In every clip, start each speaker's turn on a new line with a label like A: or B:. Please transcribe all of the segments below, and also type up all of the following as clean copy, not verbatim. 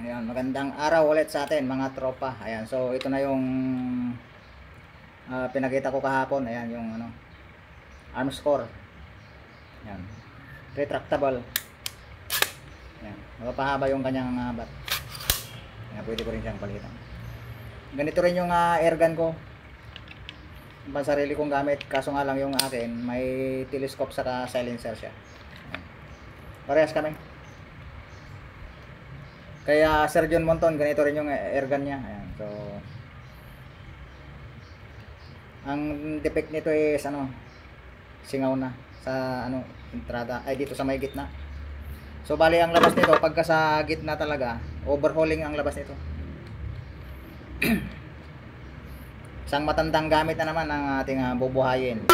A: Ayan, magandang araw ulit sa atin mga tropa. Ayan, so ito na yung pinakita ko kahapon. Ayan, yung Armscore. Ayan, retractable. Ayan, mapahaba yung kanyang bat. Ayan, pwede ko rin siyang palitan. Ganito rin yung airgun ko. Sarili kong gamit, kaso nga lang yung akin may telescope saka silencer siya. Ayan. Parehas kami. Kaya Sir John Monton, ganito rin yung airgun niya. Ayan, so ang defect nito is singaw na sa entrada ay dito sa may gitna. So bali ang labas nito pagka sa gitna talaga, overhauling ang labas nito. Isang matandang gamit na naman ang ating bubuhayin.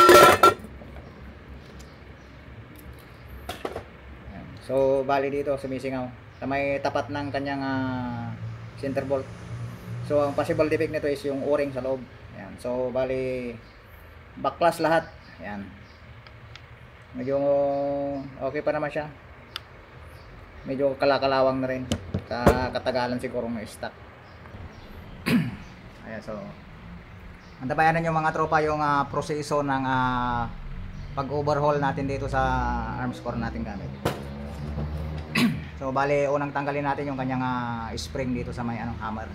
A: Ayan. So bali dito sumisingaw sa may tapat ng kanyang center bolt. So ang possible defect nito is yung o-ring sa loob. Ayan. So bali backclass lahat. Ayan. Medyo okay pa naman siya. Medyo kalakalawang na rin sa katagalan siguro ng stock. Ayan, so antabayanan nyo mga tropa yung proseso ng pag-overhaul natin dito sa Armscore natin gamit. So bali unang tanggalin natin yung kanyang spring dito sa may hammer.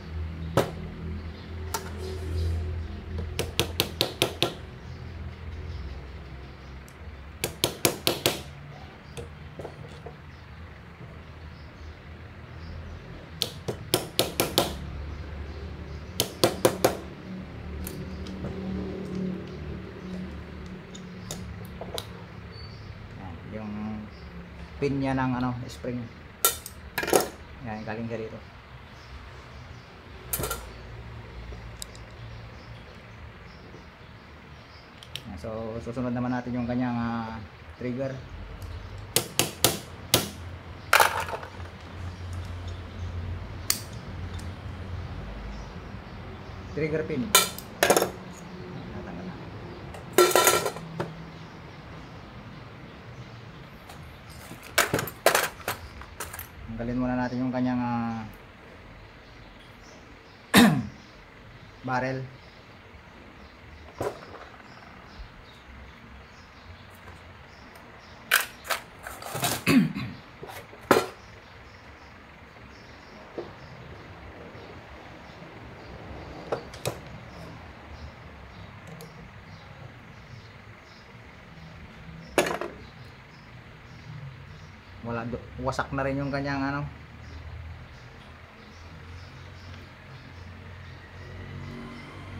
A: Yung pin niya ng spring. Yan, galing ka dito. So susunod naman natin yung kanyang trigger. Trigger pin. Tanggalin muna natin yung kanyang barrel. Wasak na rin yung kanyang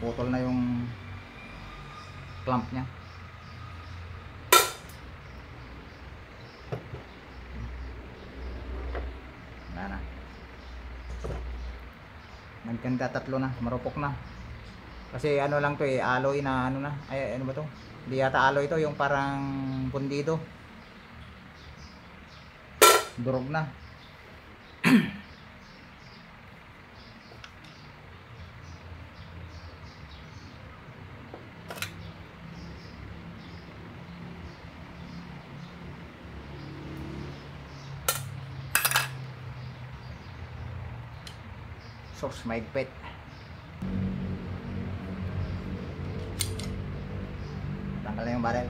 A: putol na yung clamp nya. Wala na. Magkanda tatlo na, marupok na. Kasi lang to alloy na na. Ay ano ba to? Hindi yata alloy to, yung parang pundido. Durog na. Sos maigpit. Tanggal na yung barrel.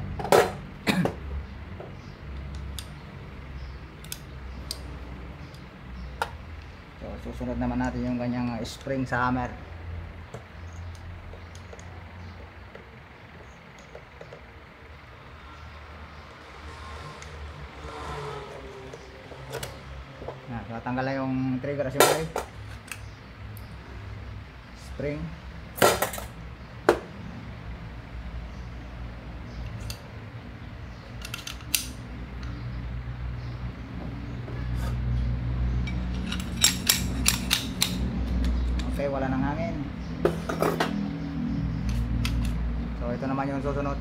A: Susunod naman natin yung kanyang spring sa hammer. Tatanggal na yung trigger assembly. Spring. Okay, wala nang hangin. So ito naman yung susunod.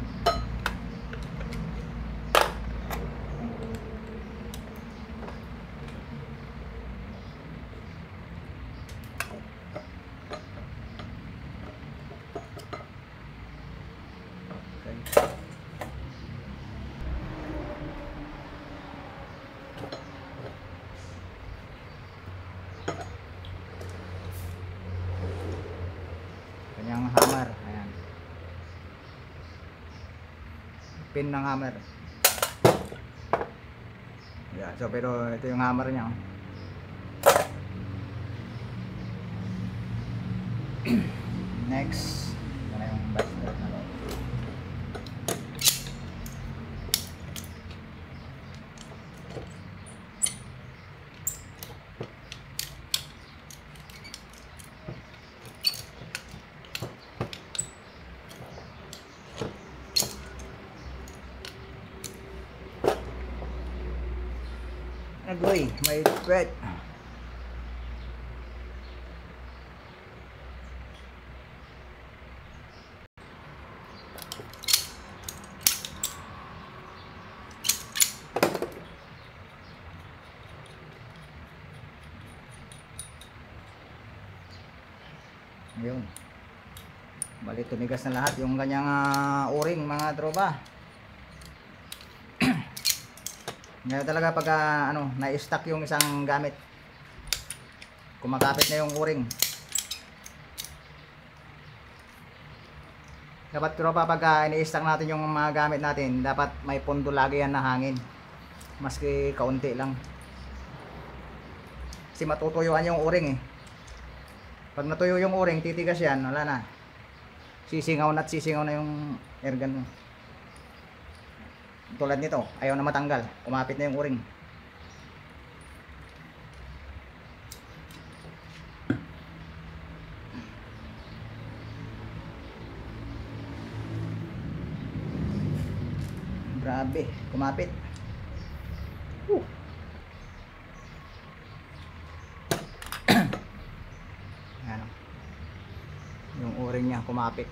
A: pin ng hammer. Yeah, so pero ito yung hammer niya. Next, ito na yung vice grip na loob. Agoy, may pet. Ayun. Bali tumigas na lahat yung kanyang o-ring mga tropa. Ngayon talaga pag ano, na-stack yung isang gamit, kumakapit na yung o-ring. Dapat tropa pag ini-stack natin yung mga gamit natin, dapat may pondo lagi yan na hangin, maski kaunti lang, kasi matutuyuan yung o-ring eh. Pag natuyo yung o-ring, titigas yan, wala na, sisingaw na at sisingaw na yung airgun mo. Tulad nito, ayaw na matanggal, kumapit na yung o-ring. Grabe, kumapit. Ano, yung o-ring niya kumapit.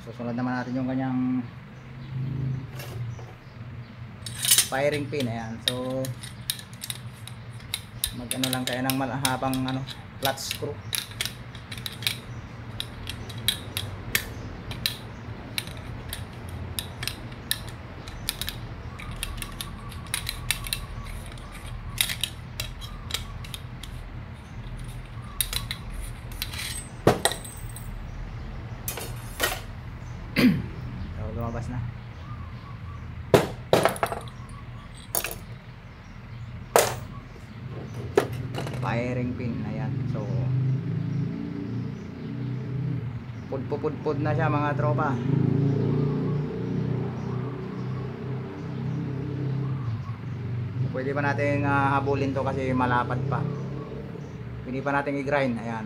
A: Susunod naman natin yung kanyang firing pin. Ayan, so mag ano lang tayo ng malahabang ano, flat screw. So lumabas na. Firing pin, ayan. So pud na siya mga tropa. Pwede pa natin habulin to kasi malapad pa. Pwede pa natin i-grind, ayan.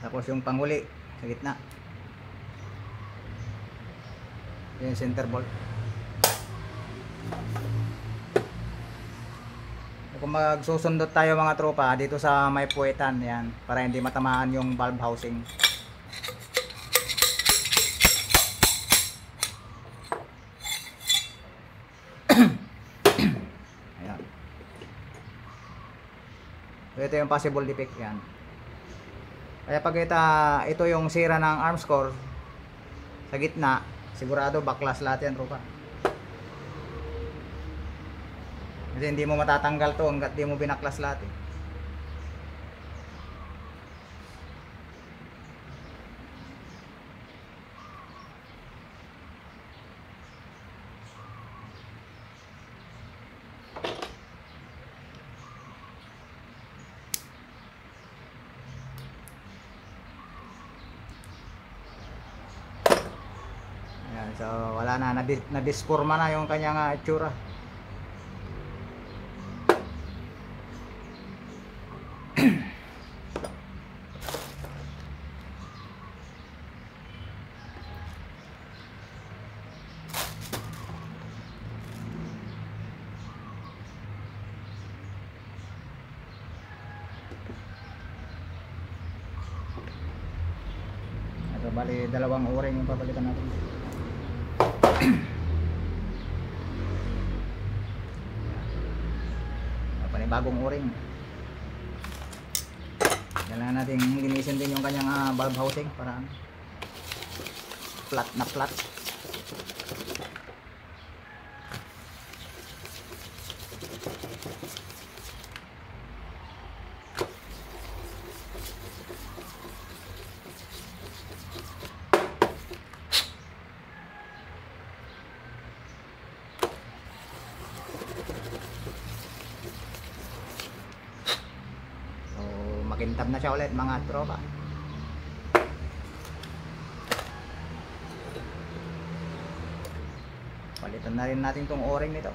A: Tapos yung panghuli sa gitna, yung center bolt. Kung magsusundot tayo mga tropa dito sa may puwetan, yan, para hindi matamaan yung valve housing. Ayan. So ito yung possible defect, yan. Kaya pag ito yung sira ng arms core sa gitna, sigurado backlash lahat yan tropa. Kasi hindi mo matatanggal to hanggat di mo binaklas lahat eh. Ayan, so wala na, nadisforma na yung kanyang itsura. So bali dalawang o-ring yung papalitan natin. Panibagong o-ring. Kailangan natin linisin din yung kanyang valve housing para flat na flat. Makintab na siya ulit mga tropa. Palitan na rin natin tong o-ring nito.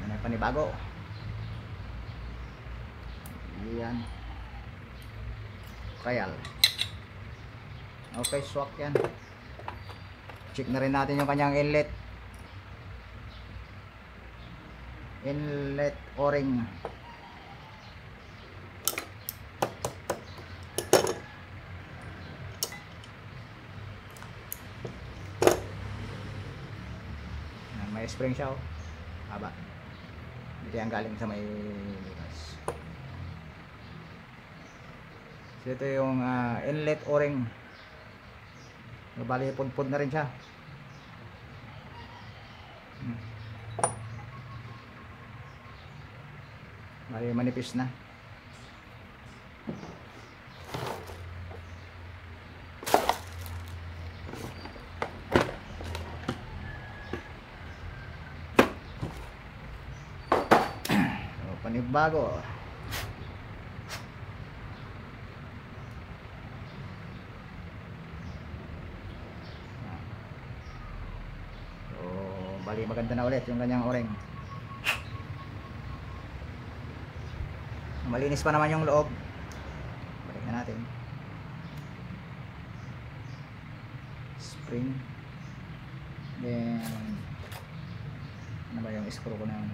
A: Yan ay panibago. Yan. Trial. Okay, swak yan. Check na rin natin yung kanyang inlet. Inlet o-ring. May spring siya, oh. Haba. Dito yan galing sa may bukas. So ito yung inlet o-ring. Bali pudpud na rin siya. Bali manipis na. So, panibago. Bali maganda na ulit yung kanyang o-ring. Malinis pa naman yung loob. Balik na natin. Spring. Then ano ba yung screw ko na yun?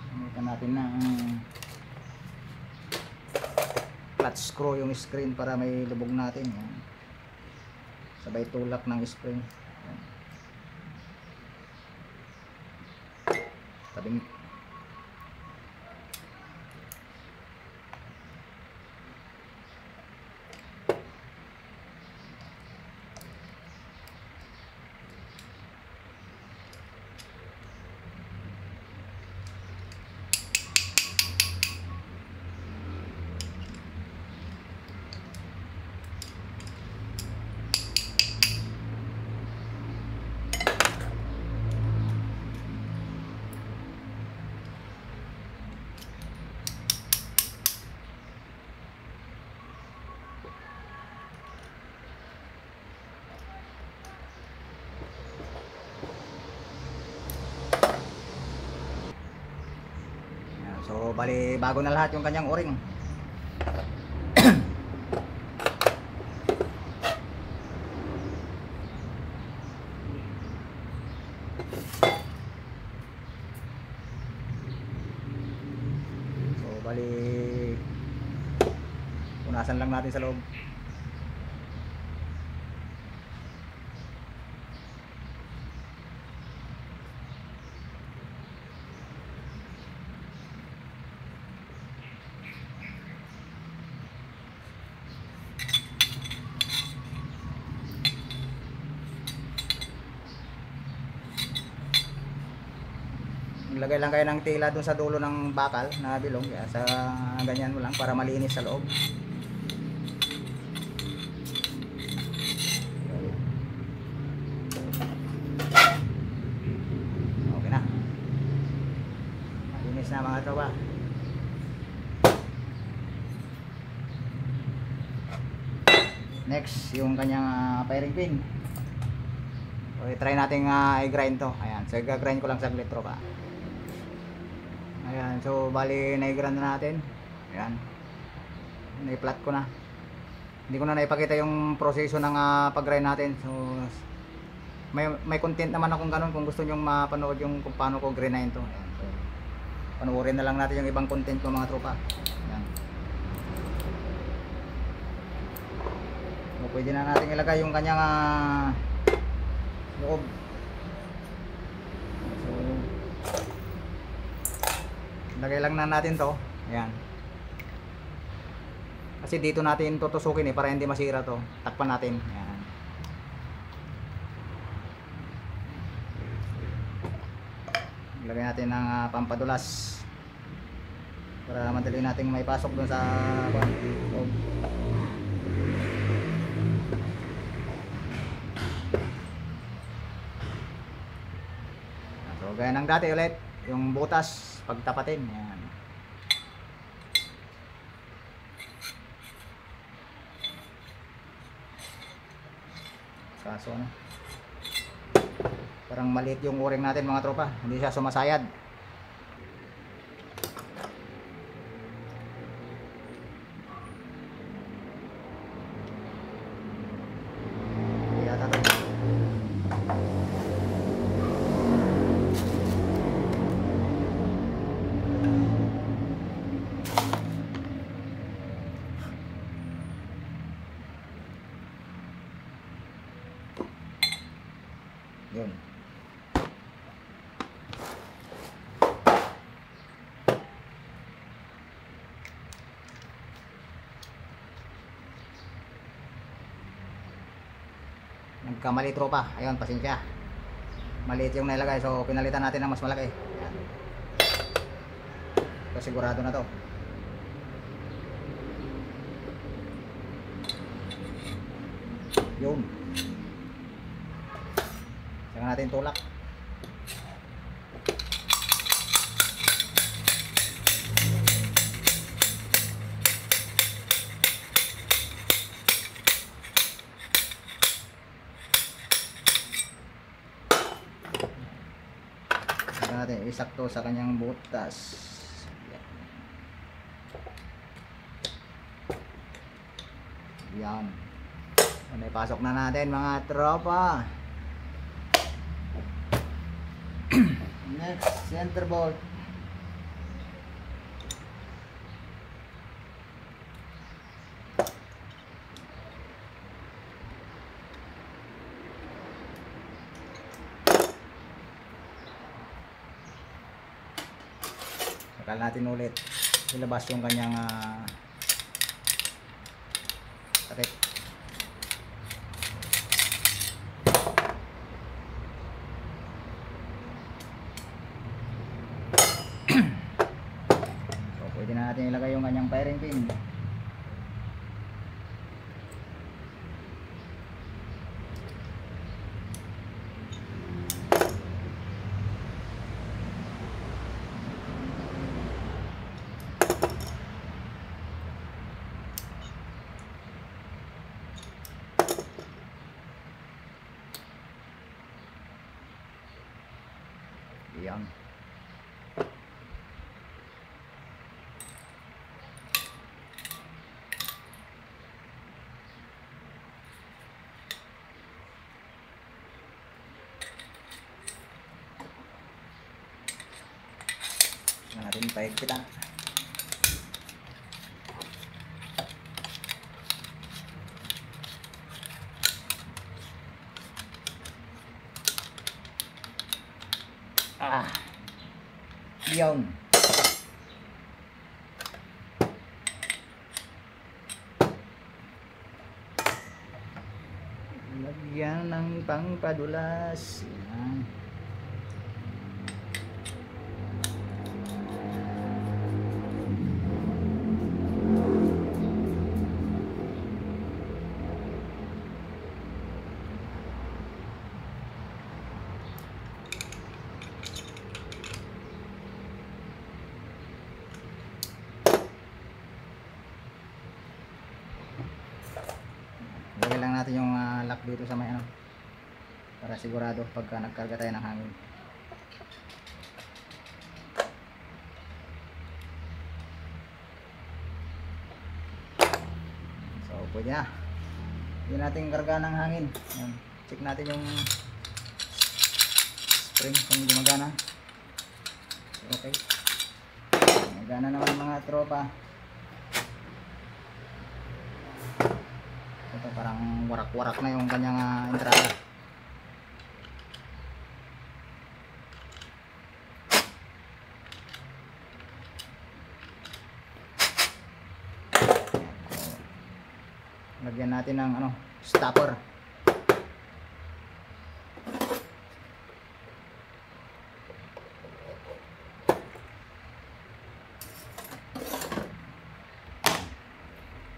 A: Gamitan natin ng flat screw yung screen para may lubog natin. Yan. Sabay tulak ng spring. Yan. Tabing. So bali bago na lahat yung kanyang o-ring. So bali punasan lang natin sa loob. Lagay lang kayo ng tela dun sa dulo ng bakal na bilog, kaya sa ganyan mo lang para malinis sa loob. Okay na, malinis na mga tropa. Next yung kanyang firing pin. Okay, try natin i-grind to. Ayan, so i-grind ko lang saglit tropa. Ayan, so bali na-grind na natin. Ayan, na-flat ko na. Hindi ko na naipakita yung proseso ng pag-grind natin. So may content naman akong ganun kung gusto nyo mapanood yung kung paano ko grindahin to. Ayan, so panoorin na lang natin yung ibang content ko mga tropa. Ayan. So pwede na natin ilagay yung kanyang loob. So lagay lang na natin to. Ayan. Kasi dito natin tutusukin para hindi masira to. Takpan natin. Ayan. Lagay natin ng pampadulas para madali nating may pasok dun sa loob. So gaya ng dati ulit, yung butas pagtapatin. Ayan. Kaso ano, parang maliit yung o-ring natin mga tropa, hindi siya sumasayad. Yata to. Yun. Nagkamali tropa. Ayun, pasensya. Maliit yung nailagay, so pinalitan natin ng mas malaki. Ayan. So sigurado na to. Yun. Saka natin tulak. Saka natin isakto sa kanyang butas. Yan. Ano, ipasok na natin mga tropa. Next, center bolt. Sakal natin ulit ilabas yung kanyang takip. So pwede na natin ilagay yung kanyang firing pin. Yan. Natin paigpitan. Yun. Lagyan ng pangpadulas. Yan. Lagyan lang natin yung lock dito sa may para sigurado pagka nagkarga tayo ng hangin. So pwede na. Hindi natin karga ng hangin. Yan. Check natin yung spring kung gumagana. Okay. Gumagana naman mga tropa. Ito. parang warak-warak na yung kanyang entrada. Lagyan natin ng stopper.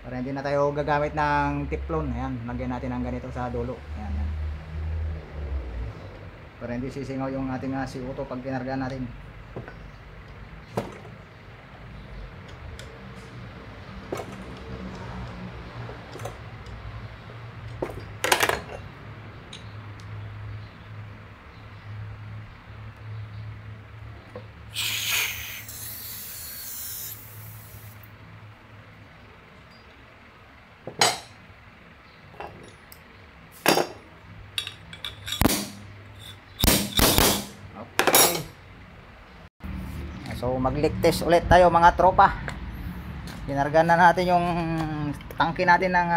A: Para hindi na tayo gagamit ng teflon. Ayan, lagyan natin ng ganito sa dulo. Ayan, ayan. Para hindi sisingaw yung ating CO2 pag kinargahan natin. So mag-leak test ulit tayo mga tropa. Kinargahan na natin yung tangke natin ng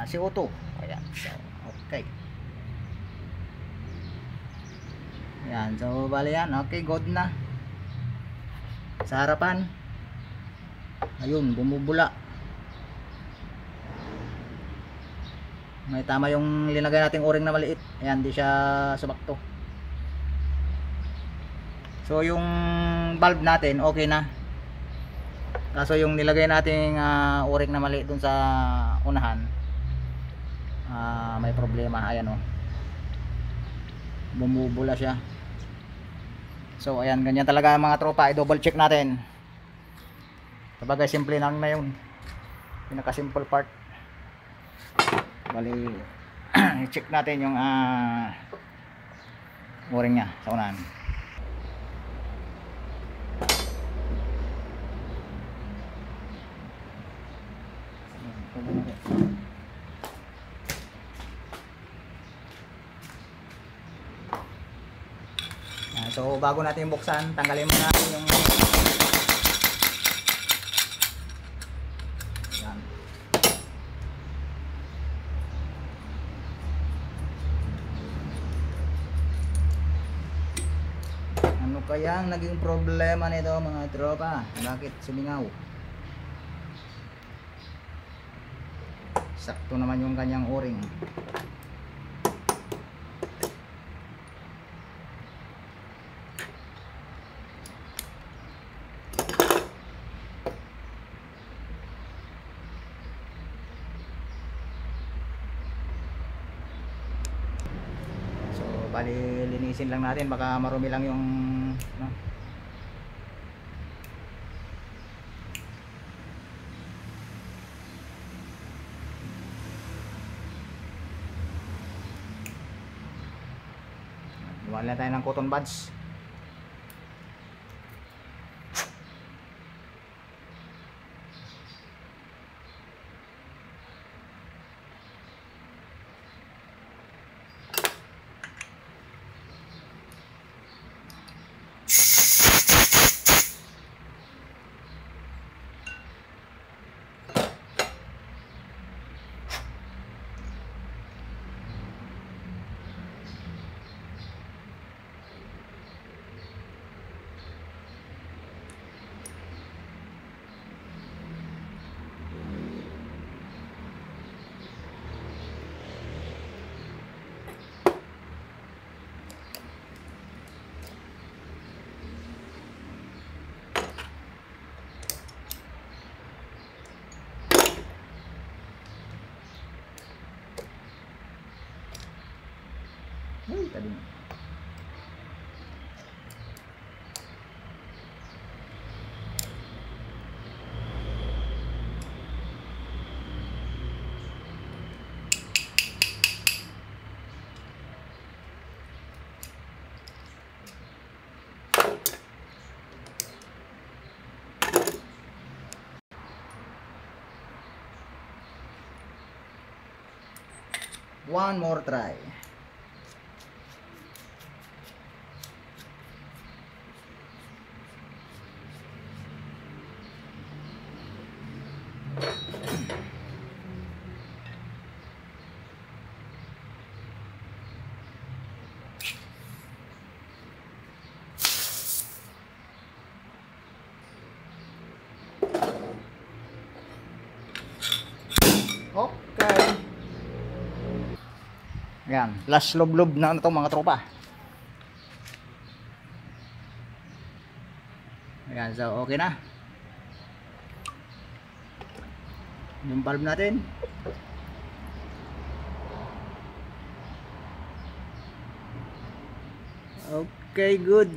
A: CO2. Ayan. So, okay. Ayan. So bali yan. Okay, good na. Sa harapan. Ayun, bumubula. May tama yung linagay nating o-ring na maliit. Ayan, di siya subakto. So yung valve natin okay na. Kaso yung nilagay nating o-ring na maliit dun sa unahan, may problema. Ayan o, bumubula siya. So ayan, ganyan talaga mga tropa. I-double check natin. Sabagay simple lang na yun, pinaka simple part. Bali i-check natin yung o-ring nya sa unahan. So bago natin buksan, tanggalin muna natin yung yan. Ano kaya ang naging problema nito mga tropa? Bakit sumingaw? Sakto naman yung kanyang o-ring. So bali linisin lang natin, baka marumi lang yung Wala tayo ng cotton buds. Ay, tadi. One more try. Yan, last lublob na ano to mga tropa. Ayan, so okay na yung valve natin. Okay, good.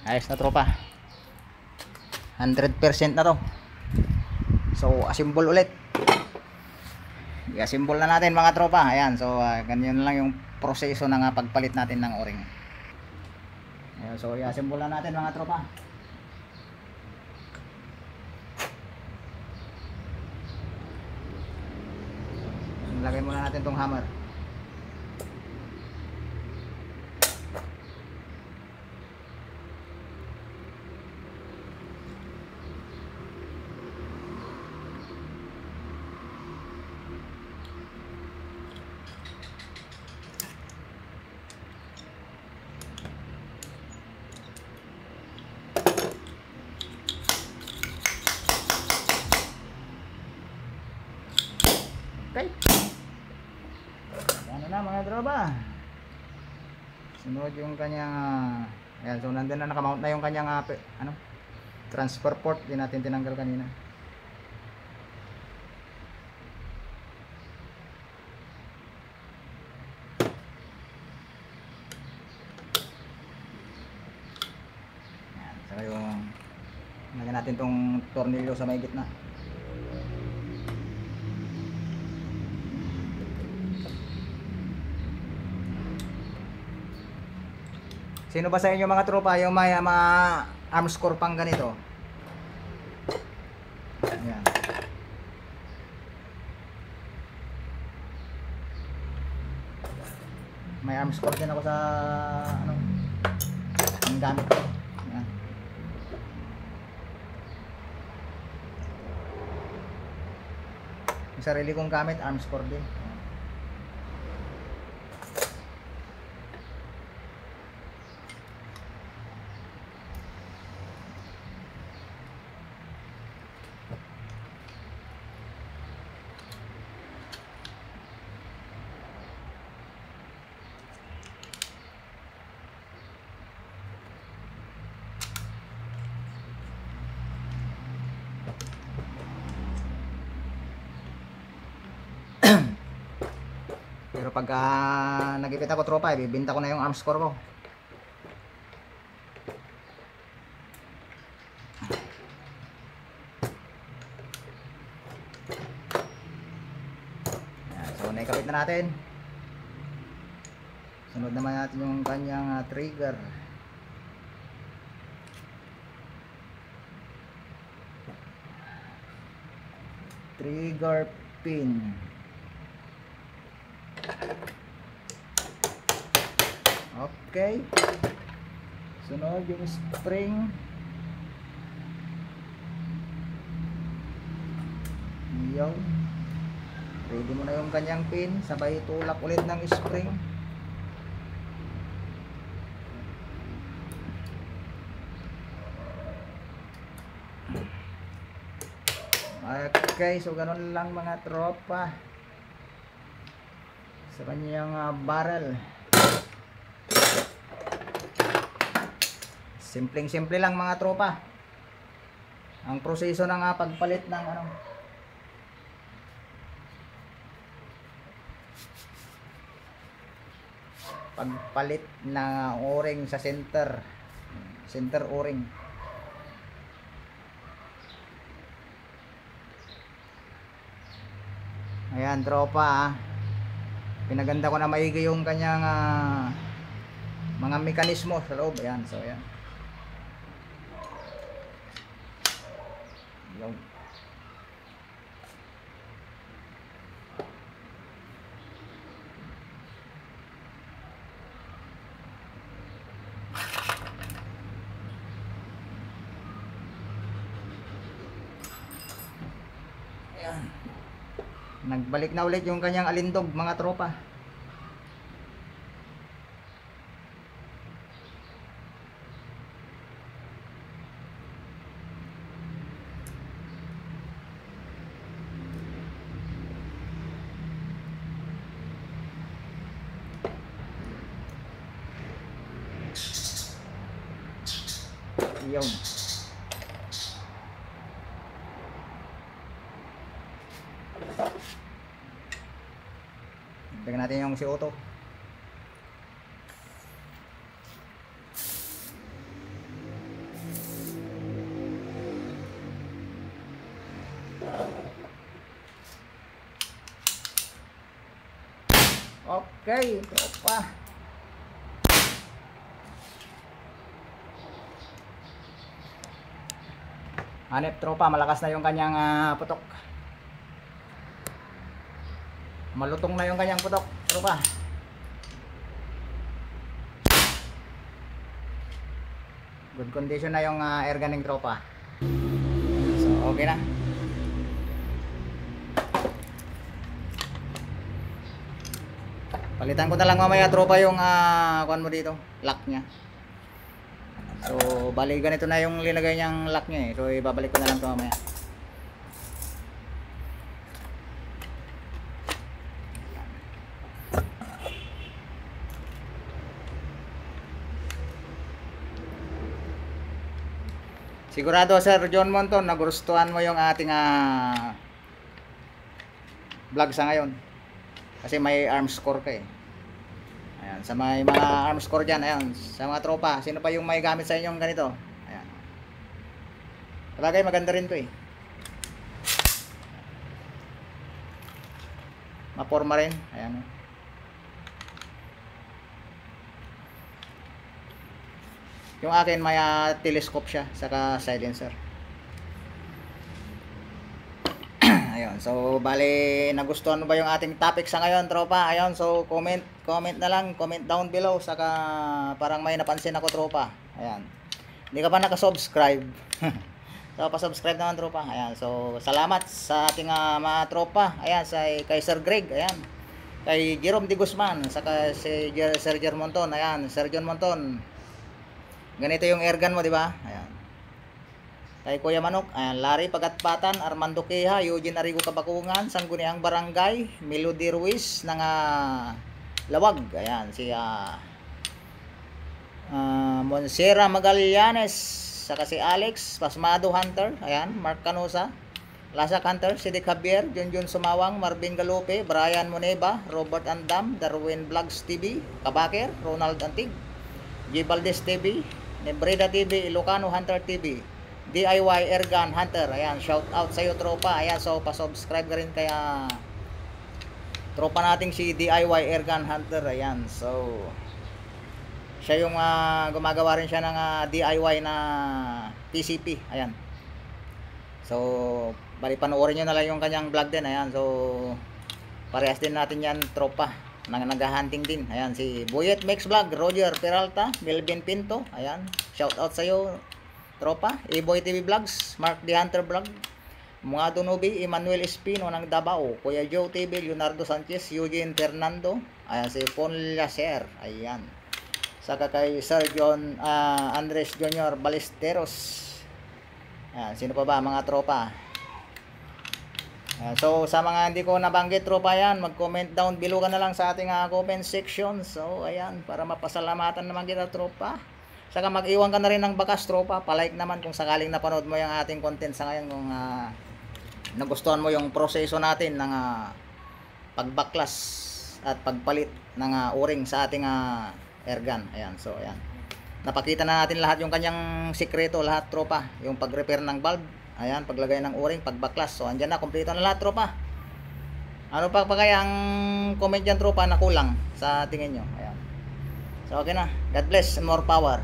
A: Ayos na tropa, 100% na to. So assemble ulit, i-assemble na natin mga tropa. Ayan, so ganyan lang yung proseso ng pagpalit natin ng o-ring. Ayan, so i-assemble na natin mga tropa. Lagay muna natin tong hammer. Okay. Ano na mga tropa, sunod yung kanyang ayan, so nandun na, nakamount na yung kanyang ano, transfer port. Di natin tinanggal kanina. Ayan, saka yung lagyan natin tong tornilyo sa may gitna. Sino ba sa inyo mga tropa yung may arm score pang ganito? Ayan. May arm score din ako sa ano, ang gamit ko. Ayan. Yung sarili kong gamit, arm score din. Pero pag nagipit ako tropa, ibibenta ko na yung arm score ko. Ayan, so naikabit na natin. Sunod naman natin yung kanyang trigger. Trigger pin. Okay. Sunod yung spring. Yun. Ready mo na yung kanyang pin. Sabay tulak ulit ng spring. Okay, so ganun lang mga tropa sa kanyang barrel. Simpleng-simple lang mga tropa ang proseso ng pagpalit ng ano, pagpalit ng o-ring sa center o-ring. Ayan tropa, pinaganda ko na maigi yung kanyang mga mekanismo sa loob. Ayan, so ayan. Yung ayan. Nagbalik na ulit yung kanyang alindog mga tropa. Yun. Tignan natin yung si Otto. Okay, tropa. Hanep tropa, malakas na yung kanyang putok. Malutong na yung kanyang putok, tropa. Good condition na yung air gunning tropa. So, okay na. Palitan ko na lang mamaya tropa yung kuan mo dito, lock niya. So, bali ganito na yung linagay niyang lock niya eh. So, ibabalik ko na lang ito mamaya. Sigurado Sir John Monton, nagustuhan mo yung ating vlog sa ngayon. Kasi may arm score ka eh. Ayan, sa may mga arm score dyan, ayan, sa mga tropa, sino pa yung may gamit sa inyong ganito? Ayan. Palagay maganda rin to eh. Maporma rin, ayan. Yung akin may telescope siya, saka silencer. Ayun, so bali nagustuhan mo ba yung ating topic sa ngayon, tropa? Ayun, so comment na lang, comment down below, saka parang may napansin ako, tropa. Ayan. Hindi ka pa naka-subscribe. So pa-subscribe naman, tropa. Ayan, so salamat sa ating mga tropa. Ayan, kay Sir Greg, ayan. Kay Jerome de Guzman, saka si Sir John Monton. Ayan, Sir John Monton. Ganito yung airgun mo, di ba? Ayan. Kay Kuya Manok, ayan, Larry Pagatpatan, Armando Queja, Eugene Arrigo Kabakungan, Sangguniang Barangay, Melody Ruiz ng Lawag. Ayan, si Monsera Magallanes, saka si Alex Pasmado Hunter, ayan, Mark Canosa, Lasak Hunter, Sidik Javier, Junjun Sumawang, Marvin Galope, Brian Moneba, Robert Andam, Darwin Vlogs TV, Kabaker, Ronald Antig, G. Valdez TV, Nebreda TV, Ilocano Hunter TV, DIY Airgun Hunter. Ayan, shout out sa iyo, tropa. Ayan, so pa-subscribe ka rin kaya tropa nating si DIY Airgun Hunter. Ayan, so siya yung gumagawa rin siya ng DIY na PCP. Ayan, so bali panoorin nyo na lang yung kanyang vlog din. Ayan, so parehas din natin yan, tropa, nag-hunting din. Ayan, si Buyet Mix Vlog, Roger Peralta, Melvin Pinto. Ayan, shout out sa iyo, tropa. E-Boy TV Vlogs, Mark the Hunter Vlog, mga Donobi, Emmanuel Espino ng Davao, Kuya Joe TV, Leonardo Sanchez, Eugene Fernando. Ayan, si Pon Lacer. Ayan, saka kay Sir John Andres Jr. Ballesteros. Ayan, sino pa ba mga tropa? So sa mga hindi ko nabanggit, tropa, yan, mag-comment down below ka na lang sa ating comment section. So ayan, para mapasalamatan naman kita, tropa. Saka mag-iwan ka na rin ng bakas, tropa. Palike naman kung sakaling napanood mo yung ating content sa ngayon, kung nagustuhan mo yung proseso natin ng pagbaklas at pagpalit ng o-ring sa ating airgun. Ayan, so ayan, napakita na natin lahat yung kanyang sikreto, lahat, tropa. Yung pag-repair ng valve, ayan, paglagay ng o-ring, pagbaklas. So andyan na, kompleto na lahat, tropa. Ano pa kaya ang comment dyan, tropa, na kulang sa tingin nyo? Ayan, so okay na. God bless and more power.